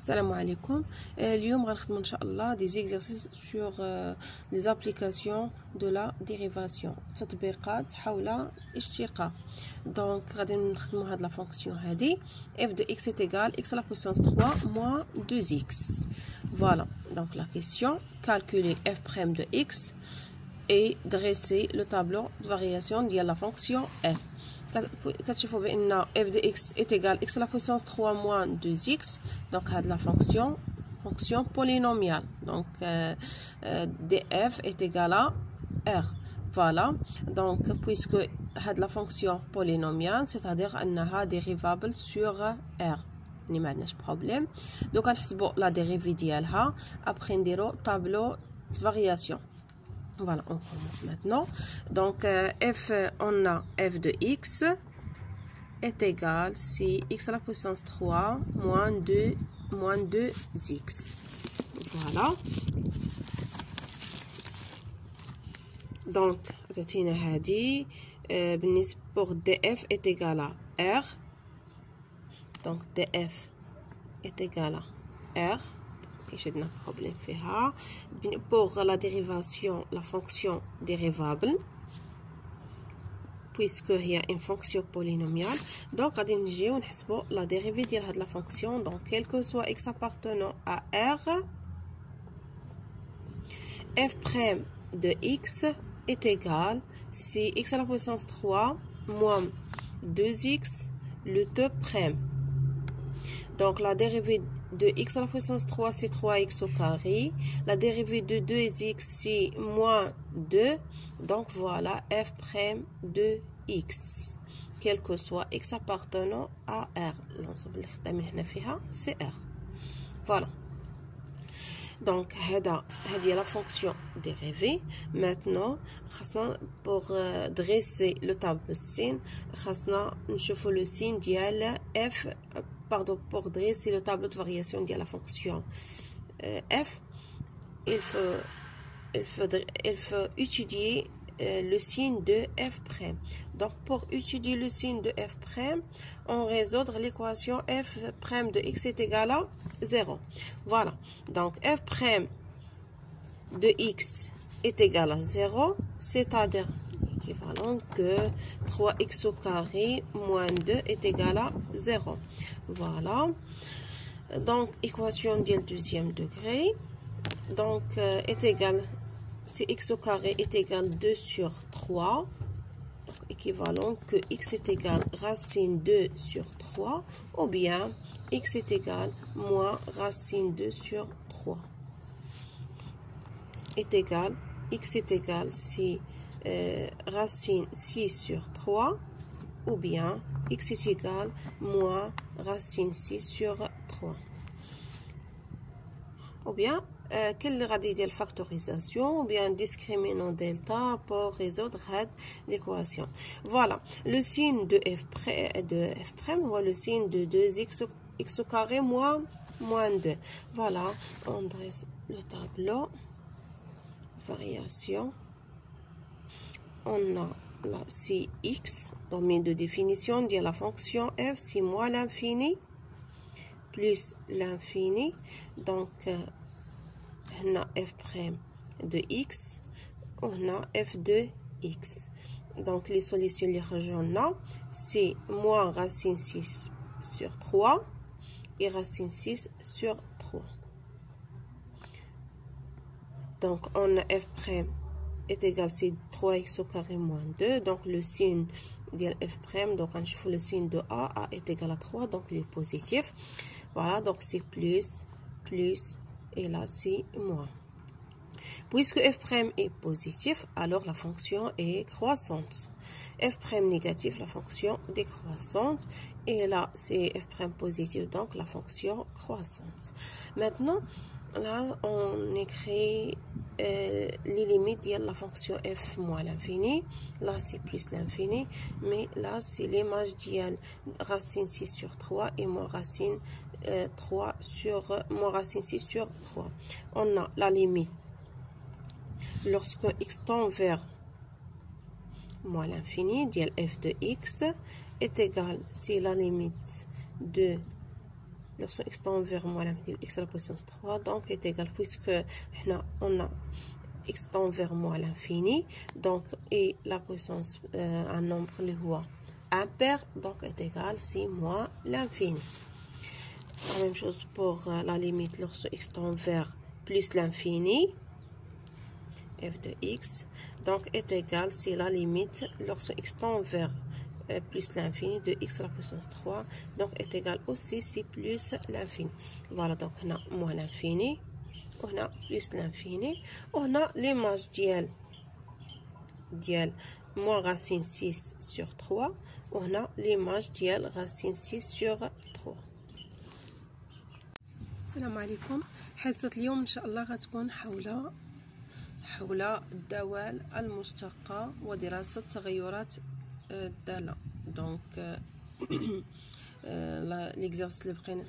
السلام عليكم. اليوم غنخدموا ان شاء الله des exercices sur les applications de la dérivation، تطبيقات حول اشتقاق. دونك غادي نخدموا هاد لا فونكسيون هادي f de x est égal x à la puissance 3 moins 2x. Voilà, donc la question: calculer f' de x et dresser le tableau de variation de la fonction f. كتشوفوا بان f de x est égal x à la puissance 3 moins 2x. donc هاد la fonction polynomiale. donc df est égal à r. voilà, donc puisque هاد la fonction polynomiale c'est-à-dire انها dérivable sur r، يعني ما عندناش بروبليم. donc غنحسبوا la dérivée ديالها après نديرو tableau de variation. Voilà, on commence maintenant. Donc, on a f de x est égal si x à la puissance 3 moins 2x. Voilà. Donc, pour df est égal à r. Donc, df est égal à r. j'ai un problème pour la dérivation, la fonction dérivable, puisque il y a une fonction polynomiale. donc غادي نجيو نحسبوا la dérivée ديال هاد la fonction. donc quel que soit x appartenant à r, f' de x est égal si x à la puissance 3 moins 2x le tout prime. donc la dérivée de x à la puissance 3 c'est 3x au carré. La dérivée de 2x c'est moins 2. donc voilà f' de x quel que soit x appartenant à r. l'ensemble اللي خدامين هنا فيها c'est r. voilà, donc هذه la fonction dérivée. maintenant خاصنا pour dresser le tableau de signe خاصنا نشوفوا le signe ديال f. Pardon, pour dresser le tableau de variation de la fonction f, il faut étudier le signe de f'. donc pour étudier le signe de f', on résout l'équation f' de x est égal à 0. voilà, donc f' de x est égal à 0, c'est-à-dire équivalent que 3x au carré moins 2 est égal à 0. voilà, donc équation du deuxième degré. donc est égal, si x au carré est égal 2 sur 3, donc équivalent que x est égal racine 2 sur 3, ou bien x est égal moins racine 2 sur 3 est égal, x est égal si racine 6 sur 3, ou bien x est égal moins racine 6 sur 3, ou bien quelle radie de factorisation, ou bien discriminant delta pour résoudre l'équation. voilà, le signe de f' ou le signe de 2x au carré moins 2. voilà, on dresse le tableau variation. on a la Cx, domaine de définition de la fonction f, c'est moins l'infini plus l'infini. donc on a f' de x, on a f de x. donc les solutions les rejoignent, c'est moins racine 6 sur 3 et racine 6 sur 3. donc on a f' est égal à 3x au carré moins 2. donc le signe de f', donc quand je fais le signe de a est égal à 3, donc il est positif. voilà, donc c'est plus et là c'est moins. puisque f' est positif, alors la fonction est croissante. f' négatif, la fonction décroissante, et là c'est f' positif, donc la fonction croissante. maintenant là on écrit les limites de la fonction f moins l'infini. là c'est plus l'infini, mais là c'est l'image de racine 6 sur 3 et moins racine 6 sur 3. on a la limite lorsque x tend vers moins l'infini de f de x est égal si la limite de lorsque x tend vers moins l'infini x à la puissance 3 donc est égal, puisque on a x tend vers moins l'infini, donc et la puissance un nombre اللي هو impair donc est égal 6 moins l'infini. La même chose pour la limite lorsque x tend vers plus l'infini, f de x donc est égal, c'est la limite lorsque x tend vers plus l'infini de x à la puissance 3 donc est égal aussi si plus l'infini. Voilà, donc on a moins l'infini, on a plus l'infini, on a l'image ديال moins racine 6 sur 3, on a l'image ديال racine 6 sur 3. السلام عليكم. حصة اليوم ان شاء الله غتكون حول الدوال المشتقة ودراسة تغيرات الدالة. دونك l'exercice اللي بقينا